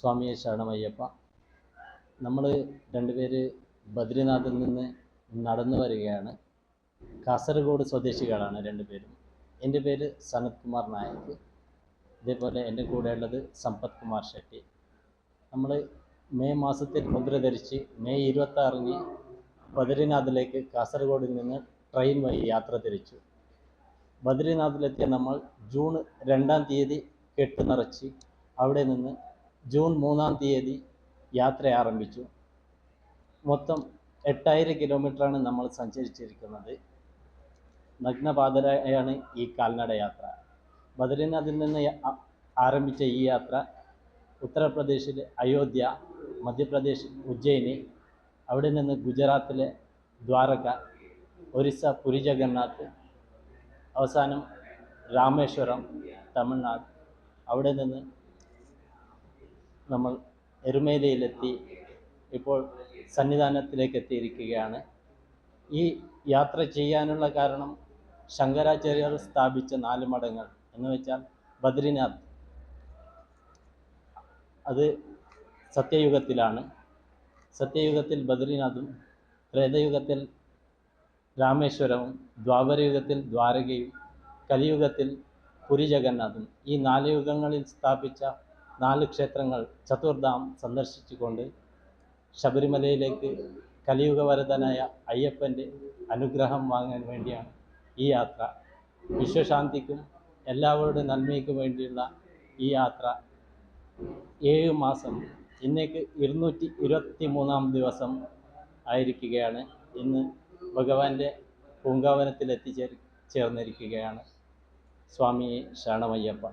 സ്വാമിയെ ശരണമയ്യപ്പ. നമ്മൾ രണ്ടുപേര് ബദ്രിനാഥിൽ നിന്ന് നടന്നു വരികയാണ്. കാസർഗോഡ് സ്വദേശികളാണ് രണ്ടുപേരും. എൻ്റെ പേര് സനത് കുമാർ നായക്. ഇതേപോലെ എൻ്റെ കൂടെയുള്ളത് സമ്പത് കുമാർ ഷെട്ടി. നമ്മൾ മെയ് മാസത്തിൽ മുദ്ര ധരിച്ച് മെയ് 26-ന് ബദ്രിനാഥിലേക്ക് കാസർഗോഡിൽ നിന്ന് ട്രെയിൻ വഴി യാത്ര തിരിച്ചു. ബദ്രിനാഥിലെത്തിയ നമ്മൾ ജൂൺ 2-ാം തീയതി കെട്ട് നിറച്ച് അവിടെ നിന്ന് ജൂൺ 3-ാം തീയതി യാത്ര ആരംഭിച്ചു. മൊത്തം 8000 കിലോമീറ്ററാണ് നമ്മൾ സഞ്ചരിച്ചിരിക്കുന്നത്. നഗ്നപാതരായാണ് ഈ കാൽനട യാത്ര. ബദ്രിനാഥിൽ നിന്ന് ആരംഭിച്ച ഈ യാത്ര ഉത്തർപ്രദേശിലെ അയോധ്യ, മധ്യപ്രദേശ് ഉജ്ജയിനി, അവിടെ നിന്ന് ഗുജറാത്തിലെ ദ്വാരക, ഒറീസ പുരി ജഗന്നാഥ്, അവസാനം രാമേശ്വരം, തമിഴ്നാട്. അവിടെ നിന്ന് നമ്മൾ എരുമേലിയിലെത്തി ഇപ്പോൾ സന്നിധാനത്തിലേക്ക് എത്തിയിരിക്കുകയാണ്. ഈ യാത്ര ചെയ്യാനുള്ള കാരണം ശങ്കരാചാര്യർ സ്ഥാപിച്ച 4 മഠങ്ങൾ എന്ന് വെച്ചാൽ ബദ്രിനാഥ് അത് സത്യയുഗത്തിലാണ്. സത്യയുഗത്തിൽ ബദ്രിനാഥും, ത്രേതയുഗത്തിൽ രാമേശ്വരവും, ദ്വാപരയുഗത്തിൽ ദ്വാരകയും, കലിയുഗത്തിൽ പുരി ജഗന്നാഥും. ഈ 4 യുഗങ്ങളിൽ സ്ഥാപിച്ച 4 ക്ഷേത്രങ്ങൾ ചതുർധാം സന്ദർശിച്ചുകൊണ്ട് ശബരിമലയിലേക്ക് കലിയുഗവരതനായ അയ്യപ്പൻ്റെ അനുഗ്രഹം വാങ്ങാൻ വേണ്ടിയാണ് ഈ യാത്ര. വിശ്വശാന്തിക്കും എല്ലാവരുടെ നന്മയ്ക്കും വേണ്ടിയുള്ള ഈ യാത്ര 7 മാസം, ഇന്നേക്ക് 223-ാം ദിവസം ആയിരിക്കുകയാണ്. ഇന്ന് ഭഗവാന്റെ പൂങ്കാവനത്തിൽ ചേർന്നിരിക്കുകയാണ്. സ്വാമിയെ ശരണമയ്യപ്പ.